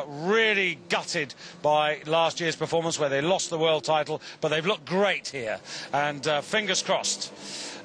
really gutted by last year's performance where they lost the world title, but they've looked great here, and fingers crossed.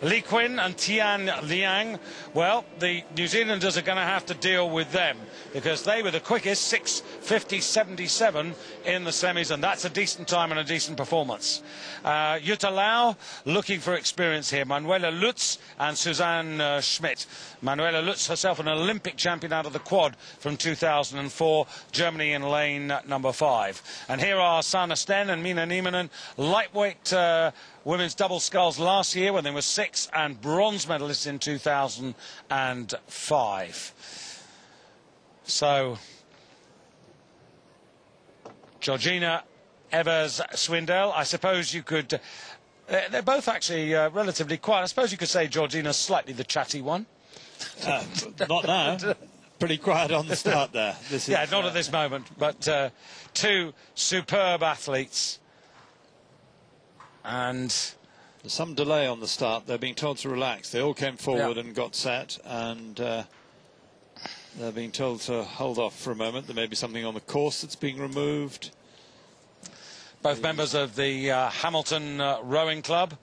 Li Qin and Tian Liang, well, the New Zealanders are going to have to deal with them because they were the quickest, 6:50.77 in the semis, and that's a decent time and a decent performance. Jutta Lau looking for experience here. Manuela Lutz and Suzanne Schmidt. Manuela Lutz, herself an Olympic champion out of the quad from 2004, Germany in lane number 5. And here are Sanna Sten and Mina Nieminen, lightweight women's double sculls last year when they were 6th and bronze medalists in 2005. So, Georgina Evers-Swindell, I suppose you could... they're both actually relatively quiet. I suppose you could say Georgina's slightly the chatty one. Not now. Pretty quiet on the start there. Yeah, not at this moment, but two superb athletes. And there's some delay on the start. They're being told to relax. They all came forward and got set, and they're being told to hold off for a moment. There may be something on the course that's being removed. Both members of the Hamilton Rowing Club,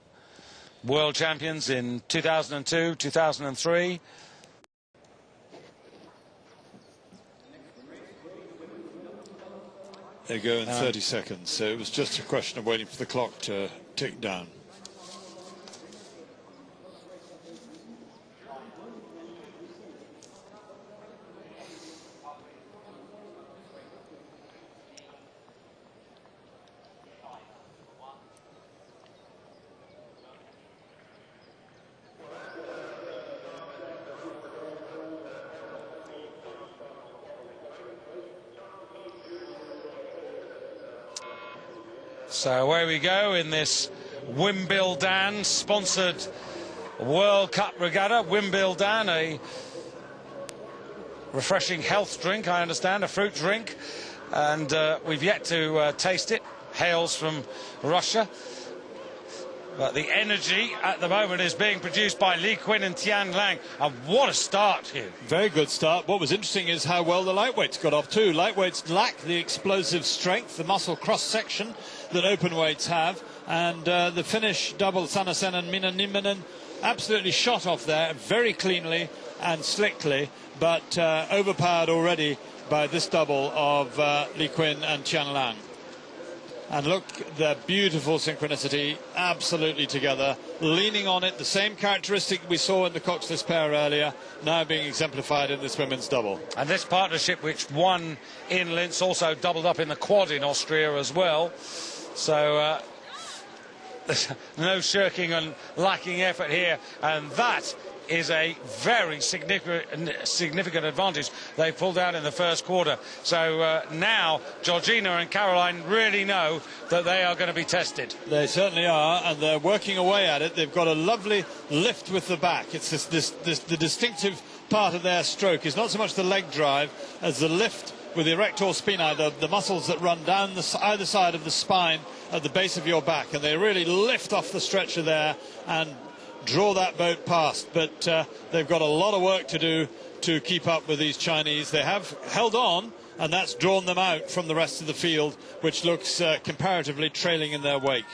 world champions in 2002, 2003. They go in 30 seconds, so it was just a question of waiting for the clock to tick down. So away we go in this Wimbledon sponsored World Cup regatta. Wimbledon, a refreshing health drink, I understand, a fruit drink, and we've yet to taste it. Hails from Russia. But the energy at the moment is being produced by Li Qin and Tian Liang. And what a start, Hugh. Very good start. What was interesting is how well the lightweights got off too. Lightweights lack the explosive strength, the muscle cross-section that open weights have. And the Finnish double, Sanna Sten and Mina Nieminen, absolutely shot off there very cleanly and slickly, but overpowered already by this double of Li Qin and Tian Liang. And look, the beautiful synchronicity, absolutely together, leaning on it, the same characteristic we saw in the Coxless pair earlier, now being exemplified in this women's double. And this partnership, which won in Linz, also doubled up in the quad in Austria as well. So no shirking and lacking effort here, and that is a very significant advantage they pulled out in the first quarter. So now Georgina and Caroline really know that they are going to be tested. They certainly are, and they're working away at it. They've got a lovely lift with the back. It's the distinctive part of their stroke is not so much the leg drive as the lift with the erector spinae, the muscles that run down either side of the spine at the base of your back, and they really lift off the stretcher there and draw that boat past. But they've got a lot of work to do to keep up with these Chinese. They have held on, and that's drawn them out from the rest of the field, which looks comparatively trailing in their wake.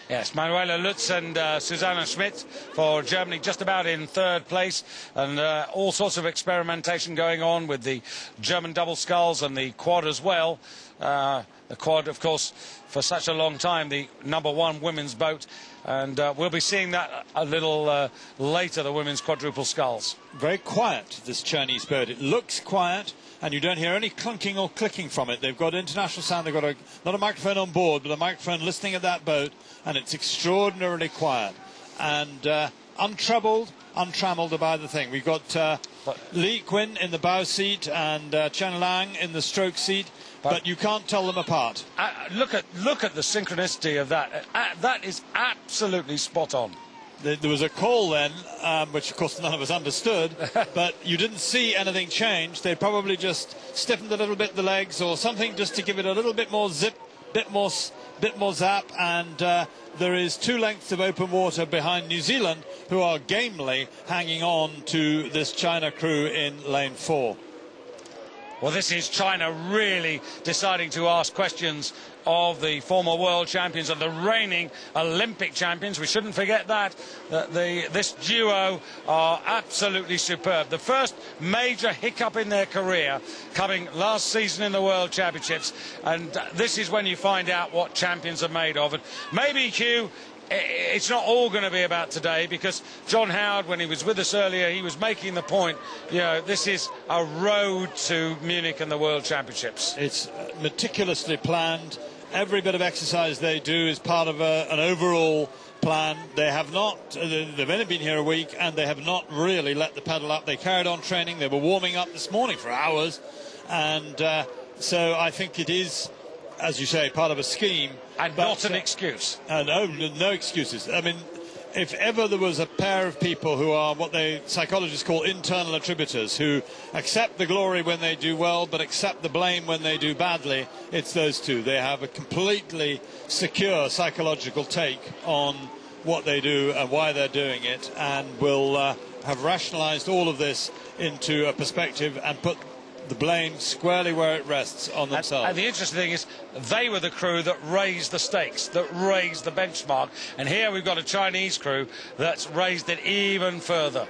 Yes, Manuela Lutz and Susanne Schmidt for Germany just about in 3rd place, and all sorts of experimentation going on with the German double sculls and the quad as well. The quad, of course, for such a long time, the #1 women's boat, and we'll be seeing that a little later, the women's quadruple sculls. Very quiet, this Chinese boat. It looks quiet, and you don't hear any clunking or clicking from it. They've got international sound. They've got not a microphone on board, but a microphone listening at that boat, and it's extraordinarily quiet and untroubled, untrammeled about the thing. We've got Li Qin in the bow seat and Tian Liang in the stroke seat, but you can't tell them apart. Look at the synchronicity of that. That is absolutely spot on. There was a call then, which of course none of us understood, but you didn't see anything change. They probably just stiffened a little bit the legs or something just to give it a little bit more zip, bit more zap, and there is 2 lengths of open water behind New Zealand, who are gamely hanging on to this China crew in lane 4. Well, this is China really deciding to ask questions of the former world champions and the reigning Olympic champions. We shouldn't forget that this duo are absolutely superb. The first major hiccup in their career coming last season in the World Championships, and this is when you find out what champions are made of. And maybe, Hugh, it's not all going to be about today, because John Howard, when he was with us earlier, he was making the point, you know, this is a road to Munich and the World Championships. It's meticulously planned. Every bit of exercise they do is part of an overall plan. They have not, they've only been here a week, and they have not really let the pedal up. They carried on training. They were warming up this morning for hours, and so I think it is, as you say, part of a scheme. And not an excuse. No excuses. I mean, if ever there was a pair of people who are what psychologists call internal attributors, who accept the glory when they do well but accept the blame when they do badly, it's those two. They have a completely secure psychological take on what they do and why they're doing it, and will have rationalized all of this into a perspective and put the blame squarely where it rests, on themselves. And the interesting thing is, they were the crew that raised the stakes, that raised the benchmark. And here we've got a Chinese crew that's raised it even further.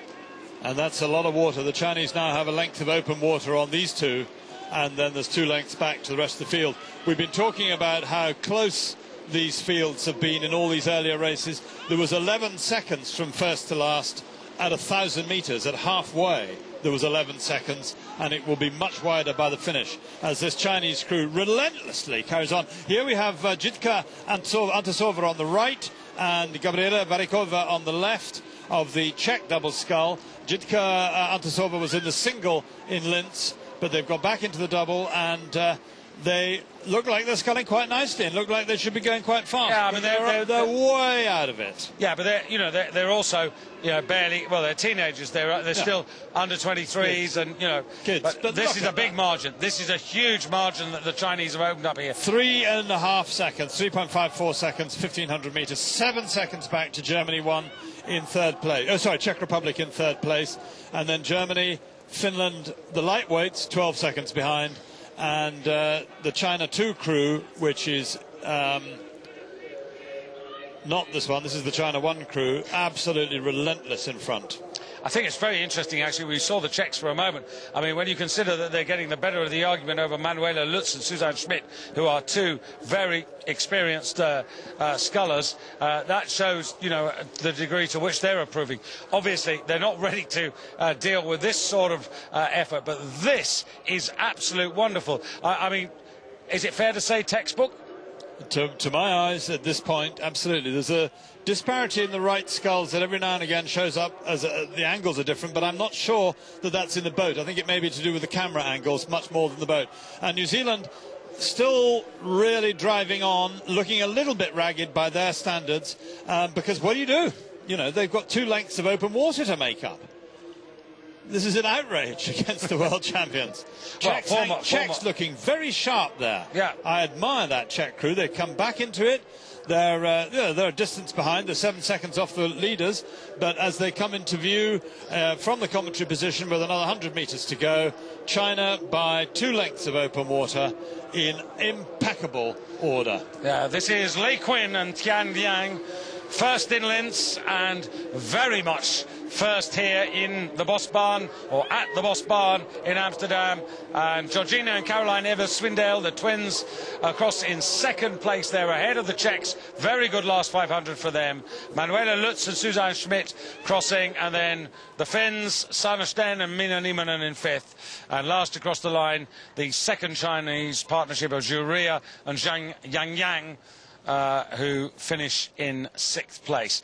And that's a lot of water. The Chinese now have a length of open water on these two, and then there's 2 lengths back to the rest of the field. We've been talking about how close these fields have been in all these earlier races. There was 11 seconds from first to last at 1,000 metres. At halfway there was 11 seconds, and it will be much wider by the finish as this Chinese crew relentlessly carries on. Here we have Jitka Antasova on the right and Gabriela Varikova on the left of the Czech double scull. Jitka Antasova was in the single in Linz, but they've got back into the double, and they look like they're sculling quite nicely and look like they should be going quite fast. Yeah, I mean, they're way out of it. Yeah, but they're also, you know, barely, well, they're teenagers. They're still under 23s, kids. And you know, kids. But this is a big margin. This is a huge margin that the Chinese have opened up here. 3.5 seconds, 3.54 seconds, 1,500 meters, 7 seconds back to Germany, one in third place. Oh, sorry, Czech Republic in third place, and then Germany, Finland, the lightweights, 12 seconds behind. And the China 2 crew, which is not this one, this is the China 1 crew, absolutely relentless in front. I think it's very interesting, actually. We saw the Czechs for a moment. I mean, when you consider that they're getting the better of the argument over Manuela Lutz and Susanne Schmidt, who are two very experienced scullers, that shows, you know, the degree to which they're improving. Obviously, they're not ready to deal with this sort of effort, but this is absolute wonderful. I mean, is it fair to say textbook? To my eyes, at this point, absolutely. There's a disparity in the right sculls that every now and again shows up as the angles are different, but I'm not sure that that's in the boat. I think it may be to do with the camera angles much more than the boat. And New Zealand still really driving on, looking a little bit ragged by their standards, because what do? You know, they've got 2 lengths of open water to make up. This is an outrage against the world champions. Czechs looking very sharp there. Yeah, I admire that Czech crew. They've come back into it. They're a distance behind. They're 7 seconds off the leaders. But as they come into view from the commentary position with another 100 meters to go, China by 2 lengths of open water in impeccable order. Yeah, this is Li Qin and Tian Liang, first in Linz and very much first here in the Bosbaan, or at the Bosbaan in Amsterdam. And Georgina and Caroline Evers-Swindale, the twins, across in second place. They're ahead of the Czechs. Very good last 500 for them. Manuela Lutz and Susanne Schmidt crossing, and then the Finns, Sanna Sten and Minna Nieminen in fifth. And last across the line, the second Chinese partnership of Zhu Ria and Zhang Yang, who finish in 6th place.